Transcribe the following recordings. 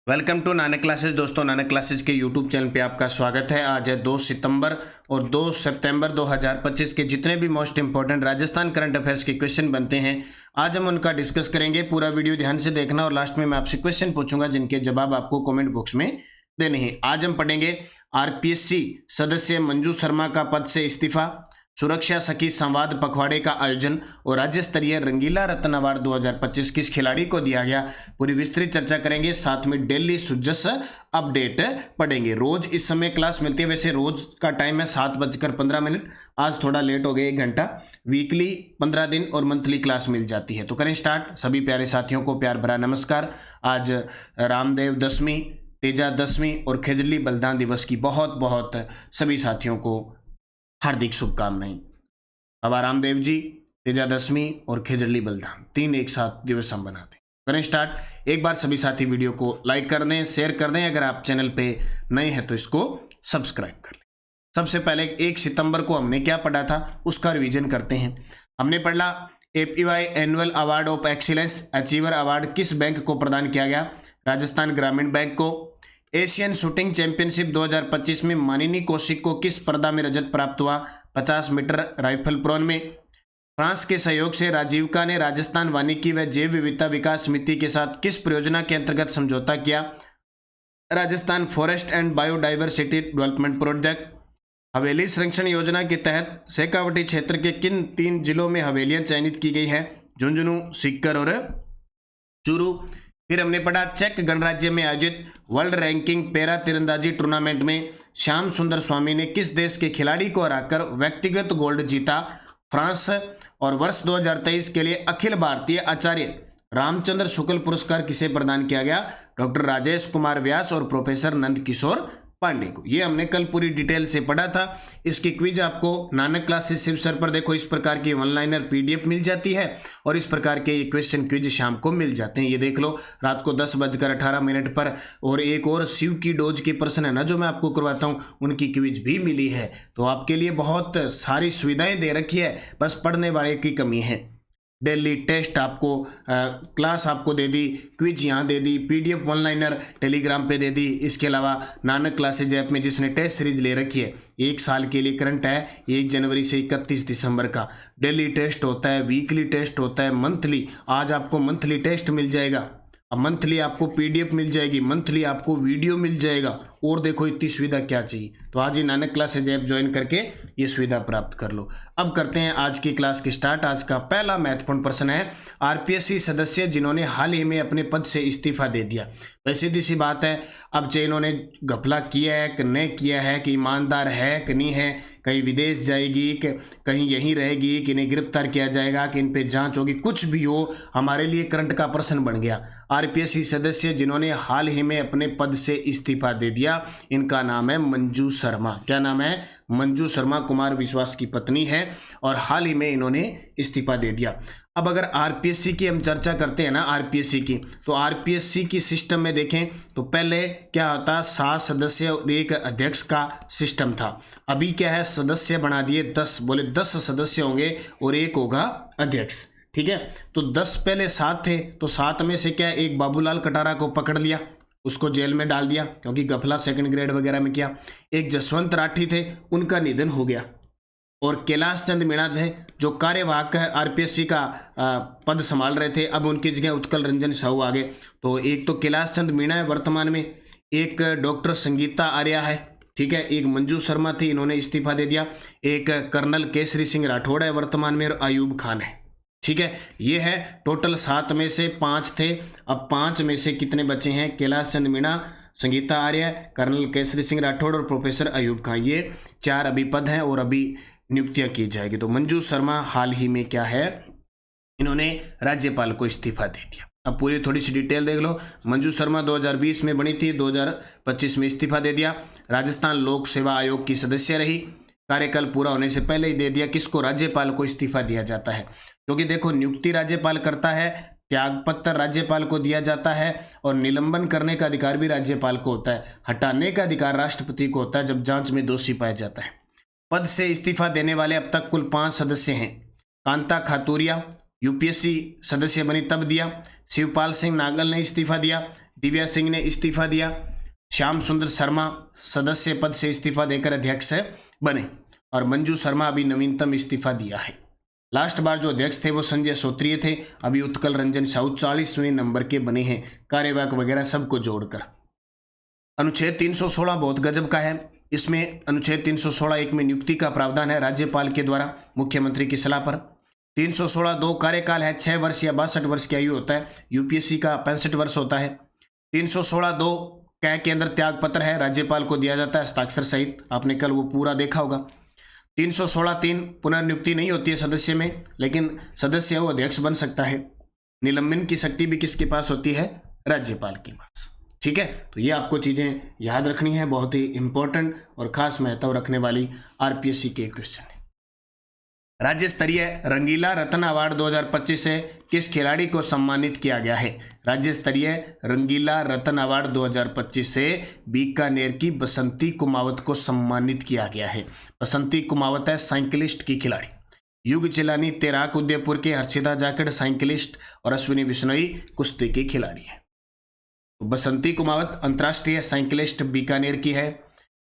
Welcome to Nanak classes. दोस्तों, Nanak classes के YouTube channel पे आपका स्वागत है। आज है 2 सितंबर और 2 सितंबर 2025 के जितने भी most important Rajasthan current affairs के क्वेश्चन बनते हैं, आज हम उनका डिस्कस करेंगे। पूरा वीडियो ध्यान से देखना और लास्ट में मैं आपसे क्वेश्चन पूछूंगा जिनके जवाब आपको कमेंट बॉक्स में देने हैं। आज हम पढ़ेंगे आरपीएससी सदस्य मंजू शर्मा का पद से इस्तीफा, सुरक्षा सखी संवाद पखवाड़े का आयोजन और राज्य स्तरीय रंगीला रत्न अवार्ड 2025 किस खिलाड़ी को दिया गया। पूरी विस्तृत चर्चा करेंगे। साथ में डेली सुजस अपडेट पढ़ेंगे। रोज इस समय क्लास मिलती है। वैसे रोज का टाइम है 7:15। आज थोड़ा लेट हो गया, 1 घंटा। वीकली 15 दिन और मंथली क्लास मिल जाती है। तो करें स्टार्ट। सभी प्यारे साथियों को प्यार भरा नमस्कार। आज रामदेव दशमी, तेजा दशमी और खेजली बलिदान दिवस की बहुत बहुत सभी साथियों को हार्दिक शुभकामनाएं। बाबा रामदेव जी, तेजा दशमी और खेजली बलिदान, 3 एक साथ दिवस हम बनाते हैं। करें स्टार्ट। एक बार सभी साथी वीडियो को लाइक कर दें, शेयर कर दें। अगर आप चैनल पे नए हैं तो इसको सब्सक्राइब कर लें। सबसे पहले 1 सितंबर को हमने क्या पढ़ा था उसका रिवीजन करते हैं। हमने पढ़ा APY annual award of excellence achiever award किस बैंक को प्रदान किया गया? राजस्थान ग्रामीण बैंक को। एशियन शूटिंग चैंपियनशिप 2025 में मानिनी कौशिक को किस स्पर्धा में रजत प्राप्त हुआ? 50 मीटर राइफल प्रोन में। फ्रांस के सहयोग से राजीविका ने राजस्थान वानिकी व जैव विविधता विकास समिति के साथ किस परियोजना के अंतर्गत समझौता किया? Rajasthan forest and biodiversity development project. हवेली संरक्षण योजना के तहत शेखावटी क्षेत्र के किन 3 जिलों में हवेलियां चयनित की गई है? झुंझुनू, सीकर और चूरू। फिर हमने पढ़ा चेक गणराज्य में आयोजित वर्ल्ड रैंकिंग पैरा तीरंदाजी टूर्नामेंट में श्याम सुंदर स्वामी ने किस देश के खिलाड़ी को हराकर व्यक्तिगत गोल्ड जीता? फ्रांस। और वर्ष 2023 के लिए अखिल भारतीय आचार्य रामचंद्र शुक्ल पुरस्कार किसे प्रदान किया गया? डॉक्टर राजेश कुमार व्यास और प्रोफेसर नंद किशोर पांडे को। ये हमने कल पूरी डिटेल से पढ़ा था। इसकी क्विज आपको नानक क्लासेस शिव सर पर देखो इस प्रकार की ऑनलाइनर पीडीएफ मिल जाती है और इस प्रकार के ये क्वेश्चन क्विज शाम को मिल जाते हैं। ये देख लो रात को 10:18 पर। और एक और शिव की डोज के प्रश्न है ना जो मैं आपको करवाता हूँ, उनकी क्विज भी मिली है। तो आपके लिए बहुत सारी सुविधाएं दे रखी है, बस पढ़ने वाले की कमी है। डेली टेस्ट आपको क्लास आपको दे दी, क्विज यहाँ दे दी, पीडीएफ ऑनलाइनर टेलीग्राम पे दे दी। इसके अलावा नानक क्लासेज ऐप में जिसने टेस्ट सीरीज ले रखी है 1 साल के लिए करंट है 1 जनवरी से 31 दिसंबर का। डेली टेस्ट होता है, वीकली टेस्ट होता है, मंथली। आज आपको मंथली टेस्ट मिल जाएगा, अब मंथली आपको पीडीएफ मिल जाएगी, मंथली आपको वीडियो मिल जाएगा। और देखो इतनी सुविधा क्या चाहिए। तो आज ही नानक क्लासेज ऐप ज्वाइन करके ये सुविधा प्राप्त कर लो। अब करते हैं आज की क्लास की स्टार्ट। आज का पहला महत्वपूर्ण प्रश्न है आरपीएससी सदस्य जिन्होंने हाल ही में अपने पद से इस्तीफा दे दिया। वैसे सीधी सी बात है, अब चाहे इन्होंने घपला किया है कि नहीं किया है, कि ईमानदार है कि नहीं है, कहीं विदेश जाएगी कि कहीं यहीं रहेगी, कि इन्हें गिरफ्तार किया जाएगा, कि इन पे जांच होगी, कुछ भी हो, हमारे लिए करंट का प्रश्न बन गया। आरपीएससी सदस्य जिन्होंने हाल ही में अपने पद से इस्तीफा दे दिया, इनका नाम है मंजू शर्मा। क्या नाम है? मंजू शर्मा कुमार विश्वास की पत्नी है और हाल ही में इन्होंने इस्तीफा दे दिया। अब अगर आरपीएससी की हम चर्चा करते हैं ना, आरपीएससी की, तो आरपीएससी की सिस्टम में देखें तो पहले क्या होता, 7 सदस्य और 1 अध्यक्ष का सिस्टम था। अभी क्या है, सदस्य बना दिए 10, बोले 10 सदस्य होंगे और 1 होगा अध्यक्ष। ठीक है, तो 10 पहले 7 थे, तो 7 में से क्या एक बाबूलाल कटारा को पकड़ लिया, उसको जेल में डाल दिया क्योंकि घपला 2nd ग्रेड वगैरह में किया। एक जसवंत राठी थे, उनका निधन हो गया। और कैलाश चंद मीणा थे जो कार्यवाहक आरपीएससी का पद संभाल रहे थे, अब उनकी जगह उत्कल रंजन साहू आ गए। तो एक तो कैलाश चंद मीणा है वर्तमान में, एक डॉक्टर संगीता आर्या है, ठीक है, एक मंजू शर्मा थी, इन्होंने इस्तीफा दे दिया, एक कर्नल केसरी सिंह राठौड़ है वर्तमान में, और अयूब खान है। ठीक है, ये है टोटल 7 में से 5 थे। अब 5 में से कितने बचे हैं? कैलाश चंद मीणा, संगीता आर्य, कर्नल केसरी सिंह राठौड़ और प्रोफेसर अयूब खान। ये 4 अभी पद हैं और अभी नियुक्तियां की जाएगी। तो मंजू शर्मा हाल ही में क्या है, इन्होंने राज्यपाल को इस्तीफा दे दिया। अब पूरी थोड़ी सी डिटेल देख लो। मंजू शर्मा 2020 में बनी थी, 2025 में इस्तीफा दे दिया। राजस्थान लोक सेवा आयोग की सदस्य रही, कार्यकाल पूरा होने से पहले ही दे दिया। किसको? राज्यपाल को इस्तीफा दिया जाता है, क्योंकि देखो नियुक्ति राज्यपाल करता है, त्यागपत्र राज्यपाल को दिया जाता है और निलंबन करने का अधिकार भी राज्यपाल को होता है, हटाने का अधिकार राष्ट्रपति को होता है जब जांच में दोषी पाया जाता है। पद से इस्तीफा देने वाले अब तक कुल 5 सदस्य हैं। कांता खातूरिया यूपीएससी सदस्य बनी तब दिया, शिवपाल सिंह नागल ने इस्तीफा दिया, दिव्या सिंह ने इस्तीफा दिया। श्याम सुंदर शर्मा सदस्य पद से इस्तीफा देकर अध्यक्ष बने और मंजू शर्मा अभी नवीनतम इस्तीफा दिया है। लास्ट बार जो अध्यक्ष थे वो संजय सोत्रिय थे। अभी उत्कल रंजन साहू 40वें नंबर के बने हैं, कार्यवाहक वगैरह सबको जोड़कर। अनुच्छेद 316 बहुत गजब का है। इसमें अनुच्छेद 316(1) में नियुक्ति का प्रावधान है राज्यपाल के द्वारा मुख्यमंत्री की सलाह पर। 316(2) कार्यकाल है 6 वर्ष या 62 वर्ष की आयु होता है। यूपीएससी का 65 वर्ष होता है। 316(2) कै के अंदर त्याग पत्र है, राज्यपाल को दिया जाता है हस्ताक्षर सहित। आपने कल वो पूरा देखा होगा। 316(3) पुनर्नियुक्ति नहीं होती है सदस्य में, लेकिन सदस्य वो अध्यक्ष बन सकता है। निलंबन की शक्ति भी किसके पास होती है? राज्यपाल के पास। ठीक है, तो ये आपको चीजें याद रखनी है, बहुत ही इंपॉर्टेंट और खास महत्व रखने वाली आरपीएससी के क्वेश्चन है। राज्य स्तरीय रंगीला रत्न अवार्ड 2025 से किस खिलाड़ी को सम्मानित किया गया है? राज्य स्तरीय रंगीला रत्न अवार्ड 2025 से बीकानेर की बसंती कुमावत को सम्मानित किया गया है। बसंती कुमावत है साइकिलिस्ट की खिलाड़ी। युग चिलानी तैराक उदयपुर के, हर्षिता जाखड़ साइकिलिस्ट और अश्विनी बिश्नोई कुश्ती की खिलाड़ी है। तो बसंती कुमावत अंतर्राष्ट्रीय साइकिलिस्ट बीकानेर की है।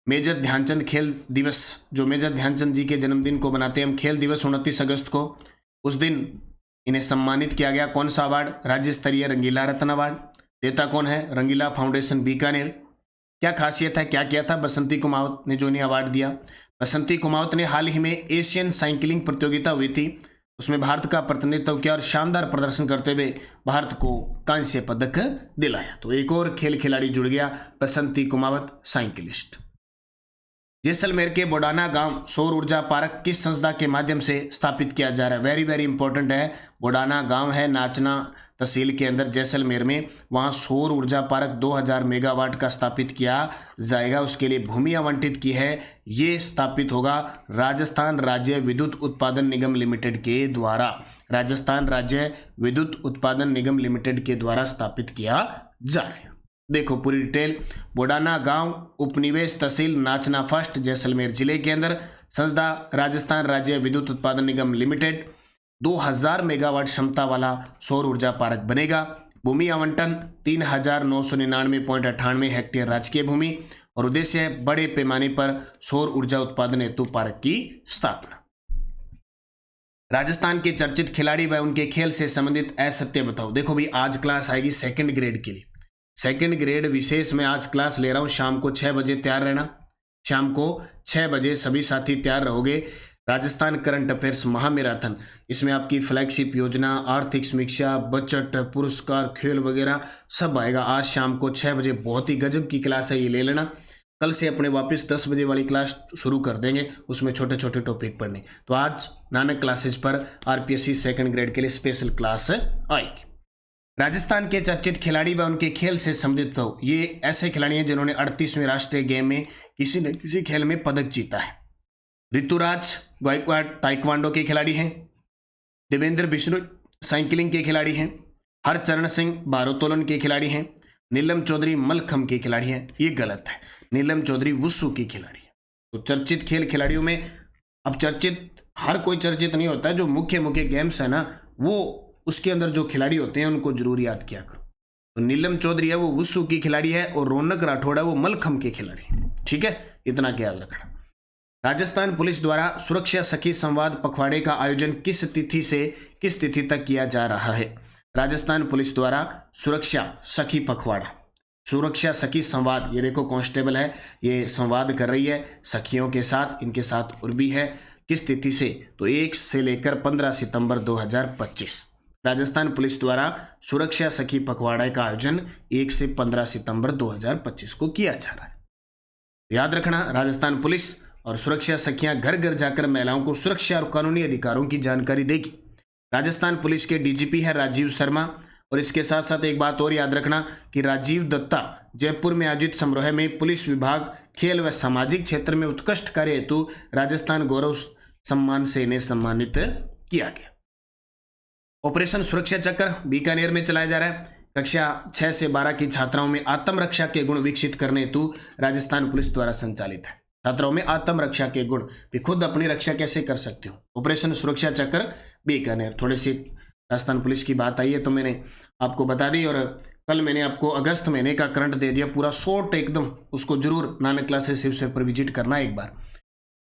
मेजर ध्यानचंद खेल दिवस, जो मेजर ध्यानचंद जी के जन्मदिन को मनाते हैं हम, खेल दिवस 29 अगस्त को, उस दिन इन्हें सम्मानित किया गया। कौन सा अवार्ड? राज्य स्तरीय रंगीला रत्न अवार्ड। देता कौन है? रंगीला फाउंडेशन बीकानेर। क्या खासियत है, क्या किया था बसंती कुमावत ने जो इन्हें अवार्ड दिया? बसंती कुमावत ने हाल ही में एशियन साइकिलिंग प्रतियोगिता हुई थी, उसमें भारत का प्रतिनिधित्व किया और शानदार प्रदर्शन करते हुए भारत को कांस्य पदक दिलाया। तो एक और खेल खिलाड़ी जुड़ गया, बसंती कुमावत साइकिलिस्ट। जैसलमेर के बोडाना गांव सौर ऊर्जा पार्क किस संस्था के माध्यम से स्थापित किया जा रहा है? वेरी वेरी इंपॉर्टेंट है। बोडाना गांव है नाचना तहसील के अंदर जैसलमेर में, वहां सौर ऊर्जा पार्क 2000 मेगावाट का स्थापित किया जाएगा। उसके लिए भूमि आवंटित की है। ये स्थापित होगा राजस्थान राज्य विद्युत उत्पादन निगम लिमिटेड के द्वारा। राजस्थान राज्य विद्युत उत्पादन निगम लिमिटेड के द्वारा स्थापित किया जा रहा है। देखो पूरी डिटेल। बोडाना गांव उपनिवेश तहसील नाचना फर्स्ट जैसलमेर जिले के अंदर, संस्था राजस्थान राज्य विद्युत उत्पादन निगम लिमिटेड। 2000 मेगावाट क्षमता वाला सौर ऊर्जा पार्क बनेगा। भूमि आवंटन 3999.98 हेक्टेयर राजकीय भूमि और उद्देश्य है बड़े पैमाने पर सौर ऊर्जा उत्पादन हेतु पार्क की स्थापना। राजस्थान के चर्चित खिलाड़ी व उनके खेल से संबंधित असत्य बताओ। देखो भाई, आज क्लास आएगी सेकंड ग्रेड के लिए। सेकंड ग्रेड विशेष में आज क्लास ले रहा हूं। शाम को 6 बजे तैयार रहना। शाम को 6 बजे सभी साथी तैयार रहोगे। राजस्थान करंट अफेयर्स महामैराथन, इसमें आपकी फ्लैगशिप योजना, आर्थिक समीक्षा, बजट, पुरस्कार, खेल वगैरह सब आएगा। आज शाम को 6 बजे बहुत ही गजब की क्लास है, ये ले लेना। कल से अपने वापस 10 बजे वाली क्लास शुरू कर देंगे, उसमें छोटे छोटे टॉपिक पढ़ने। तो आज नानक क्लासेज पर आरपीएससी सेकंड ग्रेड के लिए स्पेशल क्लास आएगी। राजस्थान के चर्चित खिलाड़ी व उनके खेल से संबंधित हो। ये ऐसे खिलाड़ी हैं जिन्होंने 38वें राष्ट्रीय गेम में किसी न किसी खेल में पदक जीता है। ऋतुराज गायकवाड़ ताइक्वांडो के खिलाड़ी हैं। देवेंद्र बिश्नोई साइकिलिंग के खिलाड़ी हैं। हरचरण सिंह भारोत्तोलन के खिलाड़ी हैं। नीलम चौधरी मलखम के खिलाड़ी हैं। ये गलत है, नीलम चौधरी वुसु की खिलाड़ी है। तो चर्चित खेल खिलाड़ियों में, अब चर्चित हर कोई चर्चित नहीं होता है, जो मुख्य मुख्य गेम्स है ना, वो उसके अंदर जो खिलाड़ी होते हैं उनको जरूर याद किया करो। तो नीलम चौधरी है वो वुसु की खिलाड़ी है और रौनक राठौड़ है वो मलखम के खिलाड़ी। ठीक है, इतना क्या याद रखना। राजस्थान पुलिस द्वारा सुरक्षा सखी संवाद पखवाड़े का आयोजन किस तिथि से किस तिथि तक किया जा रहा है? राजस्थान पुलिस द्वारा सुरक्षा सखी पखवाड़ा, सुरक्षा सखी संवाद, ये देखो कांस्टेबल है, ये संवाद कर रही है सखियों के साथ, इनके साथ और भी है। किस तिथि से? तो 1 से लेकर 15 सितंबर 2025 राजस्थान पुलिस द्वारा सुरक्षा सखी पखवाड़ा का आयोजन 1 से 15 सितंबर 2025 को किया जा रहा है। याद रखना, राजस्थान पुलिस और सुरक्षा सखियां घर घर जाकर महिलाओं को सुरक्षा और कानूनी अधिकारों की जानकारी देगी। राजस्थान पुलिस के डीजीपी है राजीव शर्मा। और इसके साथ साथ एक बात और याद रखना कि राजीव दत्ता जयपुर में आयोजित समारोह में पुलिस विभाग, खेल व सामाजिक क्षेत्र में उत्कृष्ट कार्य हेतु राजस्थान गौरव सम्मान से इन्हें सम्मानित किया गया। ऑपरेशन सुरक्षा चक्र बीकानेर में चलाया जा रहा है। कक्षा 6 से 12 की छात्राओं में आत्मरक्षा के गुण विकसित करने हेतु राजस्थान पुलिस द्वारा संचालित है। छात्राओं में आत्मरक्षा के गुण, भी खुद अपनी रक्षा कैसे कर सकते हो। ऑपरेशन सुरक्षा चक्र बीकानेर। थोड़ी सी राजस्थान पुलिस की बात आई है तो मैंने आपको बता दी। और कल मैंने आपको अगस्त महीने का करंट दे दिया पूरा शॉर्ट एकदम, उसको जरूर नानक क्लासेस शिवसर पर विजिट करना एक बार।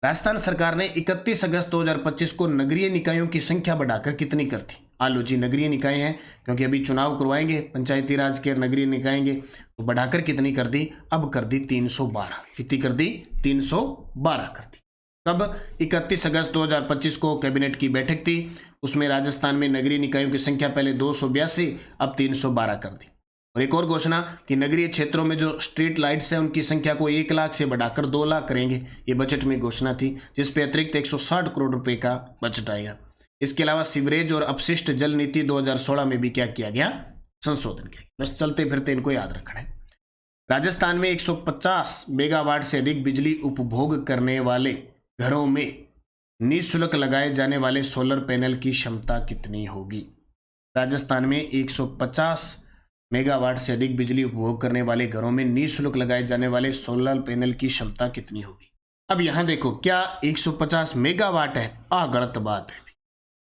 राजस्थान सरकार ने 31 अगस्त 2025 को नगरीय निकायों की संख्या बढ़ाकर कितनी कर दी? आलो जी, नगरीय निकाय हैं क्योंकि अभी चुनाव करवाएंगे पंचायती राज के, नगरीय निकायेंगे, तो बढ़ाकर कितनी कर दी? अब कर दी 312। कितनी कर दी? 312 कर दी। कब? 31 अगस्त 2025 को कैबिनेट की बैठक थी, उसमें राजस्थान में नगरीय निकायों की संख्या पहले 282 अब 312 कर दी। और एक और घोषणा कि नगरीय क्षेत्रों में जो स्ट्रीट लाइट्स हैं उनकी संख्या को 1 लाख से बढ़ाकर 2 लाख करेंगे। ये बजट में घोषणा थी, जिसपे अतिरिक्त 160 करोड़ रुपए का बजट आएगा। इसके अलावा सीवरेज और अपशिष्ट जल नीति 2016 में भी क्या किया गया? संशोधन किया गया। बस चलते फिरते इनको याद रखना है। राजस्थान में 150 मेगावाट से अधिक बिजली उपभोग करने वाले घरों में निःशुल्क लगाए जाने वाले सोलर पैनल की क्षमता कितनी होगी? राजस्थान में 150 मेगावाट से अधिक बिजली उपभोग करने वाले घरों में निःशुल्क लगाए जाने वाले सोलर पैनल की क्षमता कितनी होगी? अब यहां देखो, क्या 150 मेगावाट है? गलत बात है,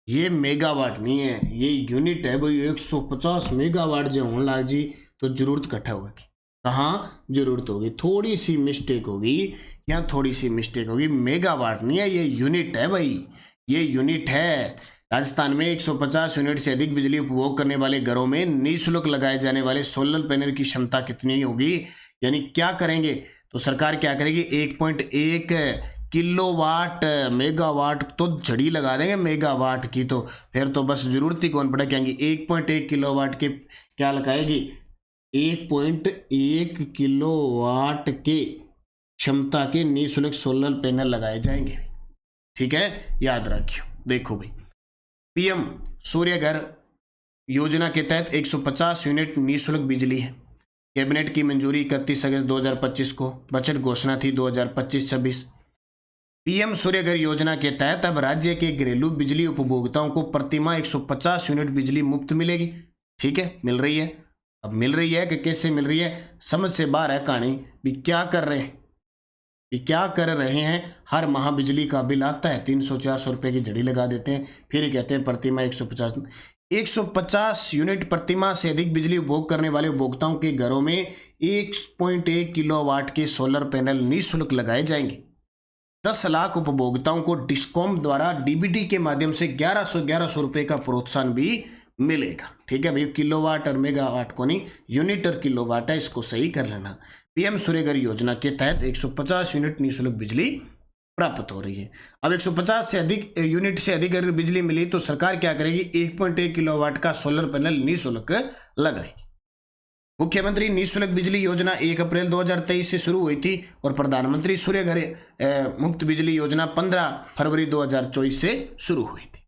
ये मेगावाट नहीं है, ये यूनिट है भाई। 150 मेगावाट जो होने लग जी तो जरूरत इकट्ठा होगी। कहाँ जरूरत होगी? थोड़ी सी मिस्टेक होगी, यहाँ थोड़ी सी मिस्टेक होगी। मेगावाट नहीं है, ये यूनिट है भाई, ये यूनिट है। राजस्थान में 150 यूनिट से अधिक बिजली उपभोग करने वाले घरों में निःशुल्क लगाए जाने वाले सोलर पैनल की क्षमता कितनी होगी? यानी क्या करेंगे? तो सरकार क्या करेगी? 1.1 किलोवाट, मेगावाट तो झड़ी लगा देंगे मेगावाट की, तो फिर तो बस जरूरत ही कौन पड़ा। कहेंगे 1.1 किलोवाट के क्या लगाएगी? 1.1 किलोवाट के क्षमता के निःशुल्क सोलर पैनल लगाए जाएंगे। ठीक है, याद रखियो। देखो भाई, पीएम सूर्य घर योजना के तहत 150 यूनिट निःशुल्क बिजली है। कैबिनेट की मंजूरी 31 अगस्त 2025 को, बजट घोषणा थी 2025-26। पीएम सूर्य घर योजना के तहत अब राज्य के घरेलू बिजली उपभोक्ताओं को प्रतिमाह 150 यूनिट बिजली मुफ्त मिलेगी। ठीक है, मिल रही है। अब मिल रही है कि कैसे मिल रही है, समझ से बाहर है कहानी। भी क्या कर रहे हैं? क्या कर रहे हैं? हर माह बिजली का बिल आता है, 300-400 रुपए की झड़ी लगा देते हैं, फिर कहते हैं प्रतिमाह 150 यूनिट प्रतिमाह से अधिक बिजली उपभोग करने वाले उपभोक्ताओं के घरों में 1.1 किलोवाट के सोलर पैनल निःशुल्क लगाए जाएंगे। 10 लाख उपभोक्ताओं को डिस्कॉम द्वारा डीबीटी के माध्यम से 1100 रुपए का प्रोत्साहन भी मिलेगा। ठीक है भाई, किलोवाट और मेगावाट को नहीं, यूनिट और किलोवाट है, इसको सही कर लेना। पीएम सूर्य घर योजना के तहत 150 यूनिट निःशुल्क बिजली प्राप्त हो रही है। अब 150 से अधिक यूनिट से अधिक अगर बिजली मिली तो सरकार क्या करेगी? 1.1 किलोवाट का सोलर पैनल निःशुल्क लगाएगी। मुख्यमंत्री निःशुल्क बिजली योजना 1 अप्रैल 2023 से शुरू हुई थी और प्रधानमंत्री सूर्य घर मुफ्त बिजली योजना 15 फरवरी 2024 से शुरू हुई थी।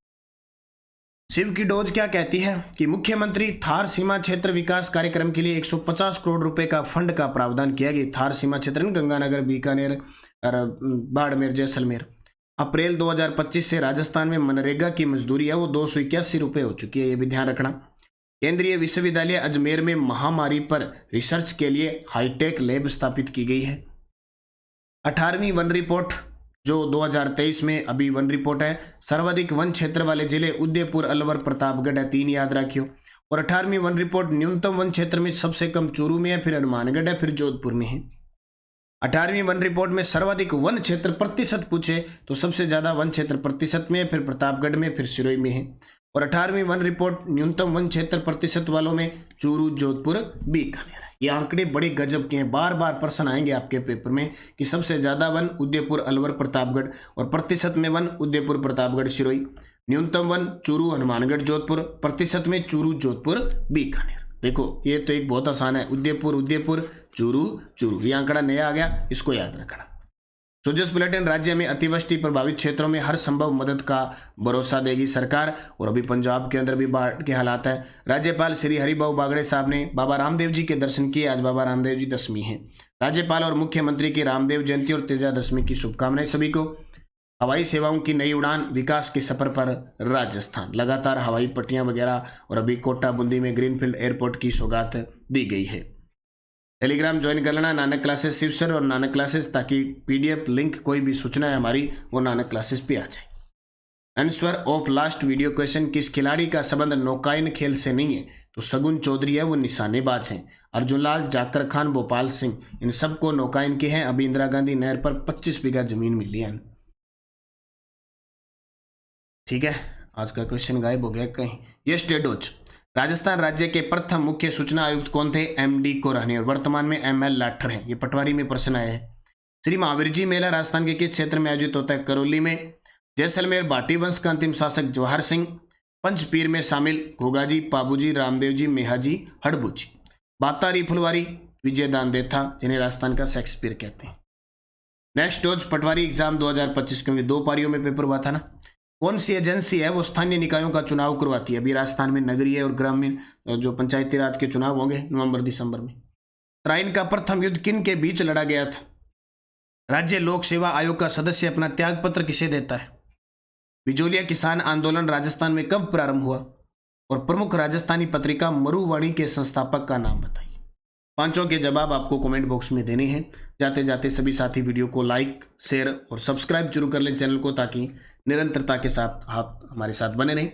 शिव की डोज क्या कहती है कि मुख्यमंत्री थार सीमा क्षेत्र विकास कार्यक्रम के लिए 150 करोड़ रुपए का फंड का प्रावधान किया गया। थार सीमा क्षेत्र गंगानगर, बीकानेर और बाड़मेर, जैसलमेर। अप्रैल 2025 से राजस्थान में मनरेगा की मजदूरी है वो 281 रुपये हो चुकी है, ये भी ध्यान रखना। केंद्रीय विश्वविद्यालय अजमेर में महामारी पर रिसर्च के लिए हाईटेक लैब स्थापित की गई है। 18वीं वन रिपोर्ट जो 2023 में अभी वन रिपोर्ट है, सर्वाधिक वन क्षेत्र वाले जिले उदयपुर, अलवर, प्रतापगढ़ है, 3 याद रखियो। और 18वीं वन रिपोर्ट न्यूनतम वन क्षेत्र में सबसे कम चूरू में है, फिर हनुमानगढ़ है, फिर जोधपुर में है। 18वीं वन रिपोर्ट में सर्वाधिक वन क्षेत्र प्रतिशत पूछे तो सबसे ज्यादा वन क्षेत्र प्रतिशत में है, फिर प्रतापगढ़ में, फिर सिरोही में है। और 18वीं वन रिपोर्ट न्यूनतम वन क्षेत्र प्रतिशत वालों में चूरू, जोधपुर, बीकानेर है। ये आंकड़े बड़े गजब के हैं, बार बार प्रश्न आएंगे आपके पेपर में कि सबसे ज्यादा वन उदयपुर, अलवर, प्रतापगढ़, और प्रतिशत में वन उदयपुर, प्रतापगढ़, सिरोही। न्यूनतम वन चूरू, हनुमानगढ़, जोधपुर, प्रतिशत में चूरू, जोधपुर, बीकानेर। देखो ये तो एक बहुत आसान है, उदयपुर, उदयपुर, चूरू, चूरू। ये आंकड़ा नया आ गया, इसको याद रखना। सोजस बुलेटिन, राज्य में अतिवृष्टि प्रभावित क्षेत्रों में हर संभव मदद का भरोसा देगी सरकार। और अभी पंजाब के अंदर भी बाढ़ के हालात है। राज्यपाल श्री हरिभाऊ बागड़े साहब ने बाबा रामदेव जी के दर्शन किए। आज बाबा रामदेव जी दशमी है। राज्यपाल और मुख्यमंत्री की रामदेव जयंती और तेजा दशमी की शुभकामनाएं सभी को। हवाई सेवाओं की नई उड़ान, विकास के सफर पर राजस्थान। लगातार हवाई पट्टियां वगैरह, और अभी कोटा बूंदी में ग्रीनफील्ड एयरपोर्ट की सौगात दी गई है। टेलीग्राम ज्वाइन कर लेना, नानक क्लासेस शिवसर और नानक क्लासेस, ताकि पीडीएफ लिंक कोई भी सूचना है हमारी वो नानक क्लासेस पे आ जाए। Answer of last video question, किस खिलाड़ी का संबंध नौकायन खेल से नहीं है? तो शगुन चौधरी है वो निशानेबाज हैं। अर्जुनलाल, जाकर खान, भोपाल सिंह, इन सबको नौका इनकी है। अभी इंदिरा गांधी नहर पर 25 बीघा जमीन मिली है। ठीक है, आज का क्वेश्चन गायब हो गया कहीं। ये स्टेडोज, राजस्थान राज्य के प्रथम मुख्य सूचना आयुक्त कौन थे? MD कोराहनी, और वर्तमान में ML लाठर हैं। ये पटवारी में प्रश्न आया है। श्री महावीर जी मेला राजस्थान के किस क्षेत्र में आयोजित होता है? करौली में। जैसलमेर भाटी वंश का अंतिम शासक जवाहर सिंह। पंचपीर में शामिल घोगाजी, पाबूजी, रामदेव जी, मेहाजी, हड़बूजी। बातारी फुलवारी, विजयदान देथा, जिन्हें राजस्थान का शेक्सपियर कहते हैं। नेक्स्ट डोज पटवारी एग्जाम 2025, क्योंकि 2 पारियों में पेपर हुआ था ना। कौन सी एजेंसी है वो स्थानीय निकायों का चुनाव करवाती है? अभी राजस्थान में नगरीय और ग्रामीण जो पंचायती राज के चुनाव होंगे नवंबर दिसंबर में। तराइन का प्रथम युद्ध किन के बीच लड़ा गया था? राज्य लोक सेवा आयोग का सदस्य अपना त्याग पत्र किसे देता है? बिजोलिया किसान आंदोलन राजस्थान में कब प्रारंभ हुआ? और प्रमुख राजस्थानी पत्रिका मरुवाणी के संस्थापक का नाम बताइए। 5 के जवाब आपको कमेंट बॉक्स में देने हैं। जाते जाते सभी साथी वीडियो को लाइक, शेयर और सब्सक्राइब जरूर कर लें चैनल को, ताकि निरंतरता के साथ आप हमारे साथ बने रहें।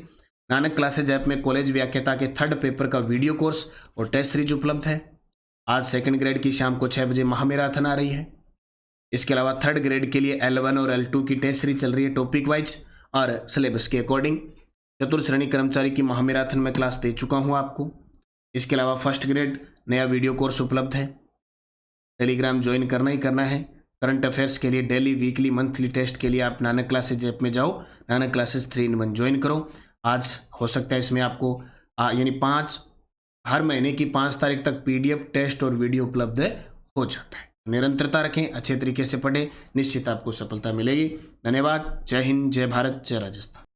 नानक क्लासेज ऐप में कॉलेज व्याख्याता के 3rd पेपर का वीडियो कोर्स और टेस्ट सीरीज उपलब्ध है। आज 2nd ग्रेड की शाम को 6 बजे महामैराथन आ रही है। इसके अलावा 3rd ग्रेड के लिए L1 और L2 की टेस्ट सीरीज चल रही है टॉपिक वाइज और सिलेबस के अकॉर्डिंग। चतुर्थ श्रेणी कर्मचारी की महामैराथन में क्लास दे चुका हूँ आपको। इसके अलावा 1st ग्रेड नया वीडियो कोर्स उपलब्ध है। टेलीग्राम ज्वाइन करना ही करना है। करंट अफेयर्स के लिए डेली, वीकली, मंथली टेस्ट के लिए आप नानक क्लासेज ऐप में जाओ, नानक क्लासेज 3-in-1 ज्वाइन करो। आज हो सकता है इसमें आपको यानी 5 हर महीने की 5 तारीख तक PDF टेस्ट और वीडियो उपलब्ध हो जाता है। निरंतरता रखें, अच्छे तरीके से पढ़ें, निश्चित आपको सफलता मिलेगी। धन्यवाद। जय हिंद, जय भारत, जय राजस्थान।